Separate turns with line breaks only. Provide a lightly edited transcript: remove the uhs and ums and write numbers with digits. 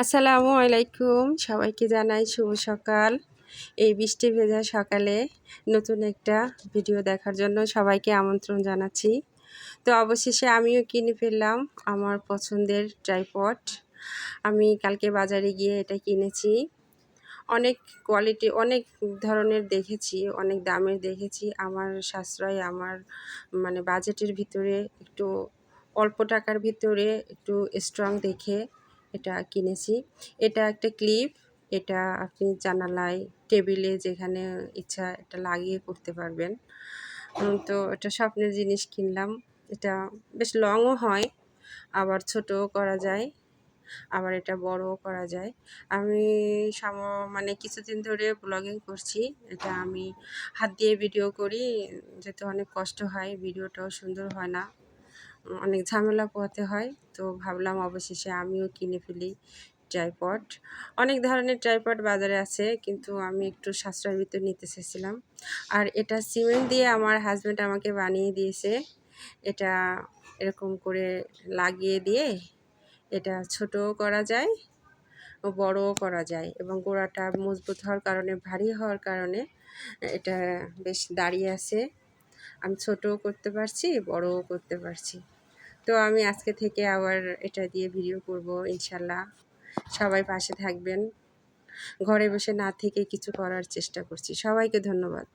আসসালামু আলাইকুম, সবাইকে জানাই শুভ সকাল। এই বৃষ্টি ভেজা সকালে নতুন একটা ভিডিও দেখার জন্য সবাইকে আমন্ত্রণ জানাচ্ছি। তো অবশেষে আমিও কিনে ফেললাম আমার পছন্দের ট্রাইপড। আমি কালকে বাজারে গিয়ে এটা কিনেছি। অনেক কোয়ালিটি, অনেক ধরনের দেখেছি, অনেক দামের দেখেছি। আমার সাশ্রয়, আমার বাজেটের ভিতরে, একটু অল্প টাকার ভিতরে একটু স্ট্রং দেখে এটা কিনেছি। এটা একটা ক্লিপ, এটা আপনি জানালায়, টেবিলে যেখানে ইচ্ছা এটা লাগিয়ে করতে পারবেন। তো এটা স্বপ্নের জিনিস কিনলাম। এটা বেশ লংও হয়, আবার ছোটও করা যায়, আবার এটা বড়ও করা যায়। আমি কিছুদিন ধরে ব্লগিং করছি। এটা আমি হাত দিয়ে ভিডিও করি, যেতে অনেক কষ্ট হয়, ভিডিওটাও সুন্দর হয় না, অনেক ঝামেলা পোহাতে হয়। তো ভাবলাম অবশেষে আমিও কিনে ফেলি ট্রাইপড। অনেক ধরনের ট্রাইপড বাজারে আছে, কিন্তু আমি একটু সাশ্রয়ের ভিতর নিতে চেয়েছিলাম। আর এটা সিমেন্ট দিয়ে আমার হাজব্যান্ড আমাকে বানিয়ে দিয়েছে। এটা এরকম করে লাগিয়ে দিয়ে এটা ছোটও করা যায় ও বড়ও করা যায়, এবং গোড়াটা মজবুত হওয়ার কারণে, ভারী হওয়ার কারণে এটা বেশ দাঁড়িয়ে আছে। আমি ছোটও করতে পারছি, বড়ও করতে পারছি। তো আমি আজকে থেকে আবার এটা দিয়ে ভিডিও করব ইনশাল্লাহ। সবাই পাশে থাকবেন। ঘরে বসে না থেকে কিছু করার চেষ্টা করছি। সবাইকে ধন্যবাদ।